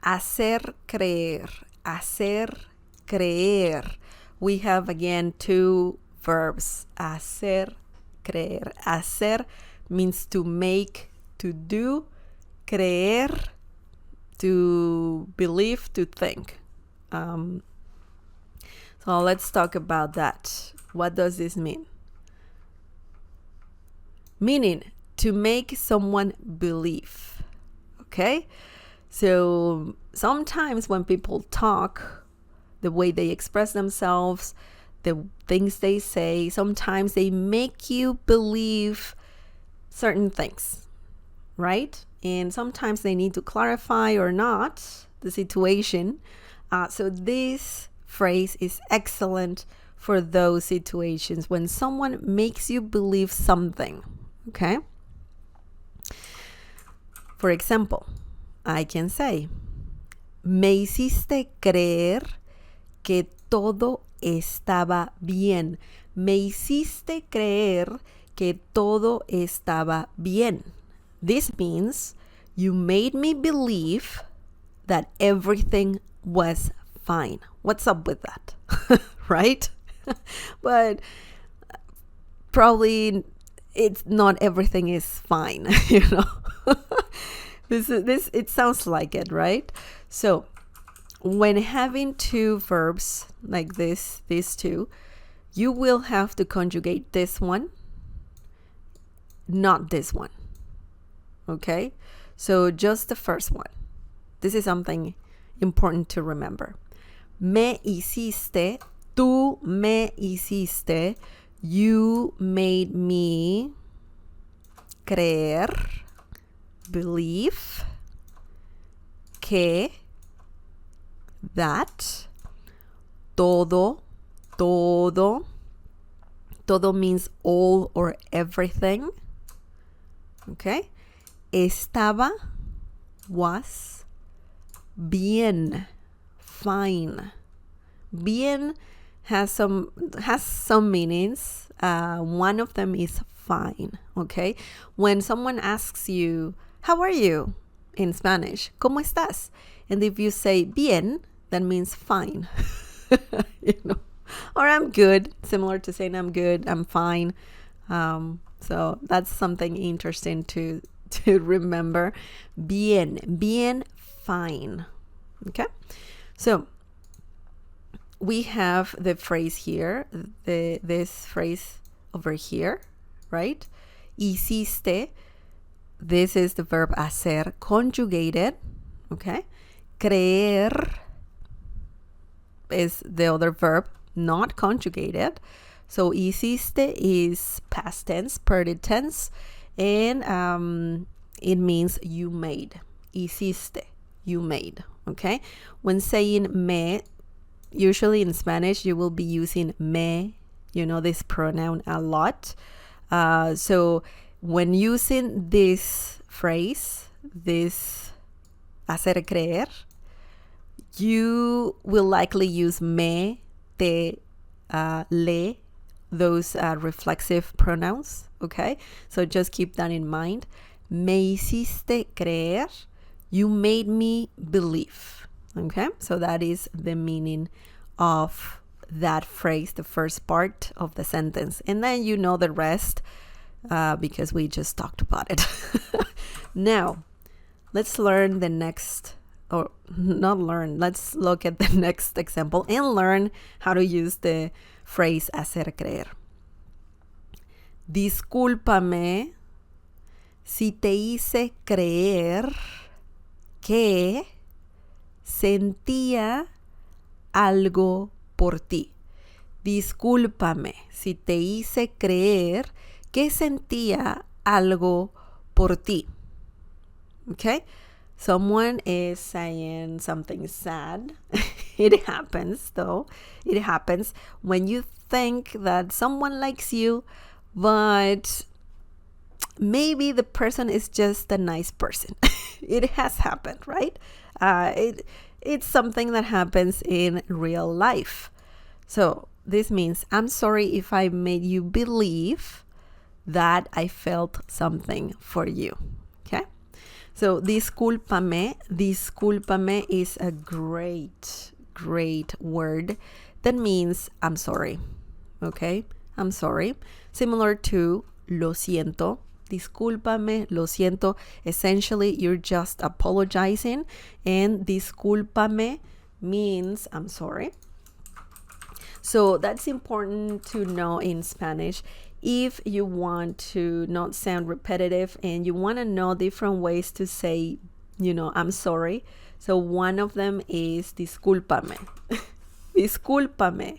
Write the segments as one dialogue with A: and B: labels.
A: Hacer creer. Hacer creer. We have again two verbs. Hacer creer. Hacer means to make, to do. Creer, to believe, to think. So let's talk about that. What does this mean? Meaning to make someone believe. Okay? So sometimes when people talk, the way they express themselves, the things they say, sometimes they make you believe certain things, right? And sometimes they need to clarify or not the situation. So this phrase is excellent for those situations when someone makes you believe something, okay? For example, I can say, me hiciste creer que todo estaba bien. Me hiciste creer que todo estaba bien. This means you made me believe that everything was fine. What's up with that? Right? But probably it's not everything is fine, you know. This it sounds like it, right? So when having two verbs like this, these two, you will have to conjugate this one, not this one. Okay? So just the first one. This is something important to remember. Me hiciste, tú me hiciste, you made me creer, believe, que, that, todo means all or everything. Okay? Estaba, was, bien, fine. Bien has some meanings. One of them is fine. Okay? When someone asks you, how are you? In Spanish, ¿cómo estás? And if you say bien, that means fine. You know, or I'm good, similar to saying I'm good, I'm fine. So that's something interesting to remember. Bien, fine. Okay? So we have the phrase here, this phrase over here, right? Hiciste, this is the verb hacer conjugated, okay? Creer is the other verb, not conjugated. So hiciste is past tense, perfect tense, and it means you made. Hiciste, you made, okay? When saying me, usually in Spanish, you will be using me, you know, this pronoun a lot. So when using this phrase, this hacer creer, you will likely use me, te, le, those reflexive pronouns, okay? So just keep that in mind. Me hiciste creer, you made me believe, okay? So that is the meaning of that phrase, the first part of the sentence. And then you know the rest because we just talked about it. Now, let's learn the next, or not learn, let's look at the next example and learn how to use the phrase hacer creer. Discúlpame si te hice creer que sentía algo por ti. Discúlpame si te hice creer que sentía algo por ti. Okay? Someone is saying something sad. It happens, though. It happens when you think that someone likes you, but maybe the person is just a nice person. It has happened, right? It's something that happens in real life. So this means I'm sorry if I made you believe that I felt something for you. Okay? So discúlpame is a great word that means I'm sorry. Okay, I'm sorry. Similar to lo siento. Discúlpame, lo siento. Essentially, you're just apologizing, and discúlpame means I'm sorry. So that's important to know in Spanish. If you want to not sound repetitive and you want to know different ways to say, I'm sorry. So one of them is discúlpame. Discúlpame.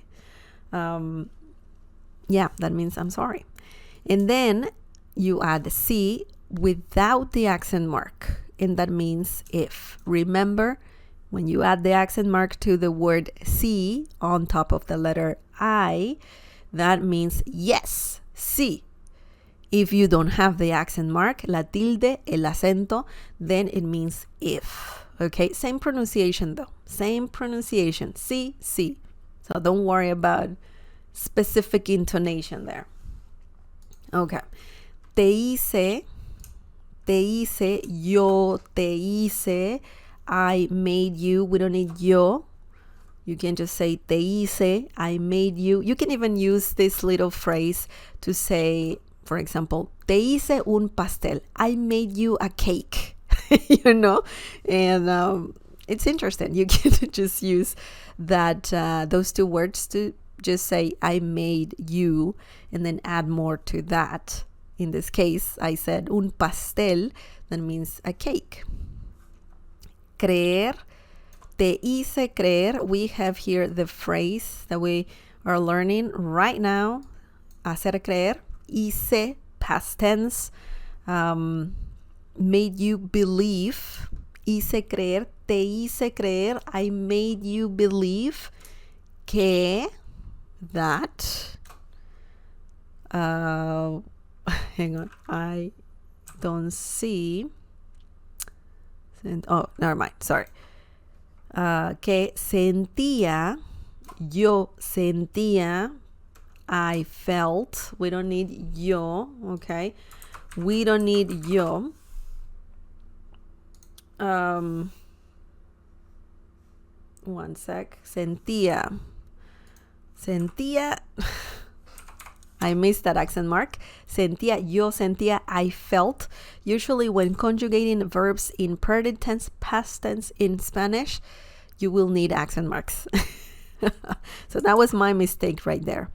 A: Yeah, that means I'm sorry. And then you add C without the accent mark. And that means if. Remember, when you add the accent mark to the word sí on top of the letter I, that means yes, sí. If you don't have the accent mark, la tilde, el acento, then it means if. Okay, same pronunciation though. Same pronunciation. Sí, sí. So don't worry about specific intonation there. Okay. Te hice, yo te hice, I made you. We don't need yo. You can just say te hice, I made you. You can even use this little phrase to say, for example, te hice un pastel. I made you a cake. And it's interesting. You can just use that those two words to just say I made you and then add more to that. In this case, I said un pastel. That means a cake. Creer, te hice creer. We have here the phrase that we are learning right now. Hacer creer. Hice, past tense. Made you believe. Hice creer, te hice creer. I made you believe que that. Hang on. I don't see. Never mind. Sorry. Que sentía, yo sentía, I felt. We don't need yo, okay? We don't need yo. One sec. Sentía. I missed that accent mark. Sentía, yo sentía, I felt. Usually when conjugating verbs in present tense, past tense in Spanish, you will need accent marks. So that was my mistake right there.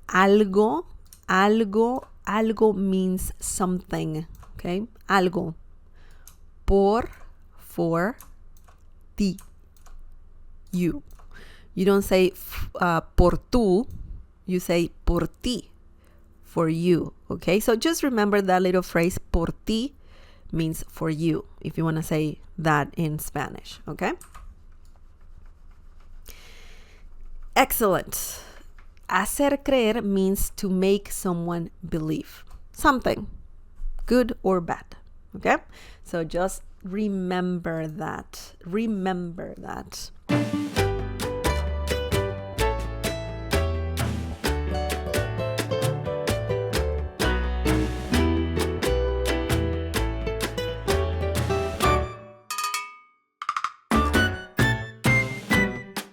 A: Algo means something, okay? Algo. Por, for, ti, you. You don't say por tú, you say por ti, for you, okay? So just remember that little phrase, por ti, means for you, if you want to say that in Spanish, okay? Excellent. Hacer creer means to make someone believe something, good or bad, okay? So just remember that.